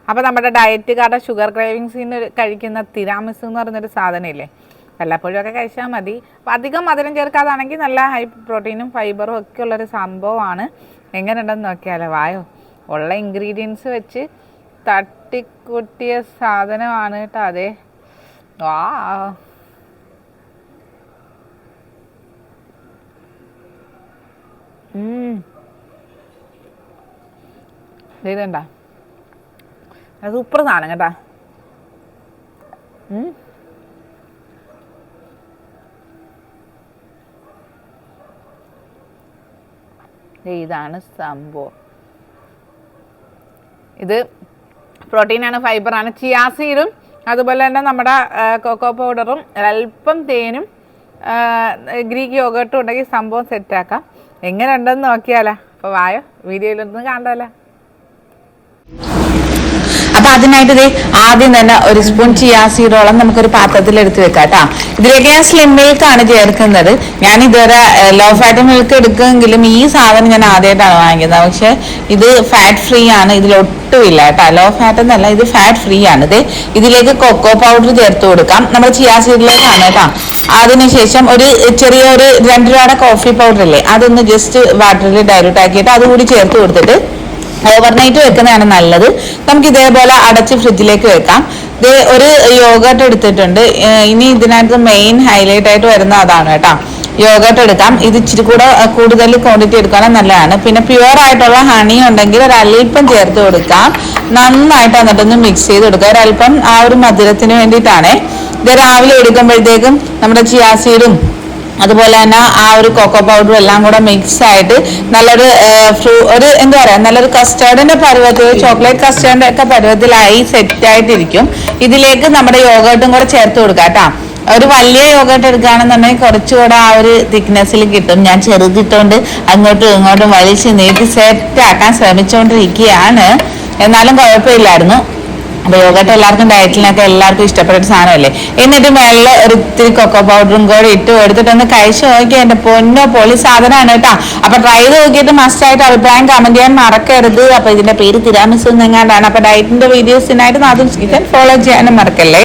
അപ്പോൾ നമ്മുടെ ഡയറ്റുകാരുടെ ഷുഗർ ക്രേവിങ്സിന് കഴിക്കുന്ന തിരാമിസ് എന്ന് പറയുന്നൊരു സാധനമില്ലേ, വല്ലപ്പോഴും ഒക്കെ കഴിച്ചാൽ മതി. അപ്പോൾ അധികം മധുരം ചേർക്കാതാണെങ്കിൽ നല്ല ഹൈ പ്രോട്ടീനും ഫൈബറും ഒക്കെ ഉള്ളൊരു സംഭവമാണ്. എങ്ങനെയുണ്ടെന്ന് നോക്കിയാലോ, വായോ. ഉള്ള ഇൻഗ്രീഡിയൻസ് വെച്ച് തട്ടിക്കൂട്ടിയ സാധനമാണ് കേട്ടോ. അതെ, വാ. ഇതുണ്ടാ സൂപ്പർ സാധനം കേട്ടാ. ഇതാണ് സംഭവം. ഇത് പ്രോട്ടീനാണ്, ഫൈബറാണ്. ചിയാ സീഡും അതുപോലെ തന്നെ നമ്മുടെ കൊക്കോ പൗഡറും അല്പം തേനും ഗ്രീക്ക് യോഗട്ടും ഉണ്ടെങ്കിൽ സംഭവം സെറ്റാക്കാം. എങ്ങനെ ഉണ്ടെന്ന് നോക്കിയാലോ. അപ്പോൾ വായോ, വീഡിയോയിലൊന്ന് കണ്ടല്ലോ. അപ്പൊ അതിനായിട്ട് ആദ്യം തന്നെ ഒരു സ്പൂൺ ചിയാ സീഡോളം നമുക്കൊരു പാത്രത്തിൽ എടുത്ത് വെക്കാം കേട്ടോ. ഇതിലേക്ക് ഞാൻ സ്ലിം മിൽക്കാണ് ചേർക്കുന്നത്. ഞാൻ ഇതുവരെ ലോ ഫാറ്റ് മിൽക്ക് എടുക്കുമെങ്കിലും ഈ സാധനം ഞാൻ ആദ്യമായിട്ടാണ് വാങ്ങിക്കുന്നത്. പക്ഷെ ഇത് ഫാറ്റ് ഫ്രീ ആണ്, ഇതിലൊട്ടുമില്ല കേട്ടോ. ലോ ഫാറ്റ് എന്നല്ല, ഇത് ഫാറ്റ് ഫ്രീ ആണ്. ഇതിലേക്ക് കൊക്കോ പൗഡർ ചേർത്ത് കൊടുക്കാം. നമ്മൾ ചിയാ സീഡിലേക്കാണ് കേട്ടോ. അതിനുശേഷം ഒരു ചെറിയൊരു 2 രൂപയുടെ കോഫി പൗഡർ ഇല്ലേ, അതൊന്ന് ജസ്റ്റ് വാട്ടറിൽ ഡൈലൂട്ട് ആക്കിയിട്ട് അതുകൂടി ചേർത്ത് കൊടുത്തിട്ട് ഓവർനൈറ്റ് വെക്കുന്നതാണ് നല്ലത്. നമുക്ക് ഇതേപോലെ അടച്ച് ഫ്രിഡ്ജിലേക്ക് വെക്കാം. ഇത് ഒരു യോഗട്ട് എടുത്തിട്ടുണ്ട്. ഇനി ഇതിനകത്ത് മെയിൻ ഹൈലൈറ്റ് ആയിട്ട് വരുന്ന അതാണ് കേട്ടോ. യോഗട്ട് എടുക്കാം. ഇത് ഇച്ചിരി കൂടെ കൂടുതൽ ക്വാണ്ടിറ്റി എടുക്കുകയാണെങ്കിൽ നല്ലതാണ്. പിന്നെ പ്യുവർ ആയിട്ടുള്ള ഹണി ഉണ്ടെങ്കിൽ ഒരല്പം ചേർത്ത് കൊടുക്കാം. നന്നായിട്ട് എന്നിട്ടൊന്ന് മിക്സ് ചെയ്ത് കൊടുക്കുക. ഒരല്പം ആ ഒരു മധുരത്തിന് വേണ്ടിയിട്ടാണ്. ഇത് രാവിലെ എടുക്കുമ്പോഴത്തേക്കും നമ്മുടെ ചിയാ സീഡും അതുപോലെ തന്നെ ആ ഒരു കൊക്കോ പൗഡറും എല്ലാം കൂടെ മിക്സ് ആയിട്ട് നല്ലൊരു ഒരു എന്താ പറയാ, നല്ലൊരു കസ്റ്റേർഡിന്റെ പരുവത്തിൽ, ചോക്ലേറ്റ് കസ്റ്റേർഡിന്റെ ഒക്കെ പരുവത്തിലായി സെറ്റ് ആയിട്ടിരിക്കും. ഇതിലേക്ക് നമ്മുടെ യോഗട്ടും കൂടെ ചേർത്ത് കൊടുക്കാം കേട്ടോ. ഒരു വലിയ യോഗട്ട് എടുക്കുകയാണെന്നുണ്ടെങ്കിൽ കുറച്ചുകൂടെ ആ ഒരു തിക്നെസ്സിൽ കിട്ടും. ഞാൻ ചെറുതിട്ടോണ്ട് അങ്ങോട്ടും ഇങ്ങോട്ടും വലിച്ച് നീട്ടി സെറ്റ് ആക്കാൻ ശ്രമിച്ചുകൊണ്ടിരിക്കുകയാണ്. എന്നാലും കുഴപ്പമില്ലായിരുന്നു. അപ്പോൾ യോഗട്ട് എല്ലാവർക്കും ഡയറ്റിനൊക്കെ എല്ലാവർക്കും ഇഷ്ടപ്പെട്ട സാധനമല്ലേ. എന്നിട്ട് മേളിൽ ഒരു ഇത്തിരി കൊക്കോ പൗഡറും കൂടെ ഇട്ട് എടുത്തിട്ടൊന്ന് കഴിച്ച് നോക്കി. എൻ്റെ പൊന്നോ പൊളി സാധനമാണ് കേട്ടോ. അപ്പോൾ ട്രൈ ചെയ്ത് നോക്കിയിട്ട് മസ്റ്റായിട്ട് അഭിപ്രായം കമൻറ്റ് ചെയ്യാൻ മറക്കരുത്. അപ്പോൾ ഇതിൻ്റെ പേര് തിരാമിസ് എന്നെങ്ങാണ്ടാണ്. അപ്പോൾ ഡയറ്റിൻ്റെ വീഡിയോസിനായിട്ട് അതും ഫോളോ ചെയ്യാനും മറക്കല്ലേ.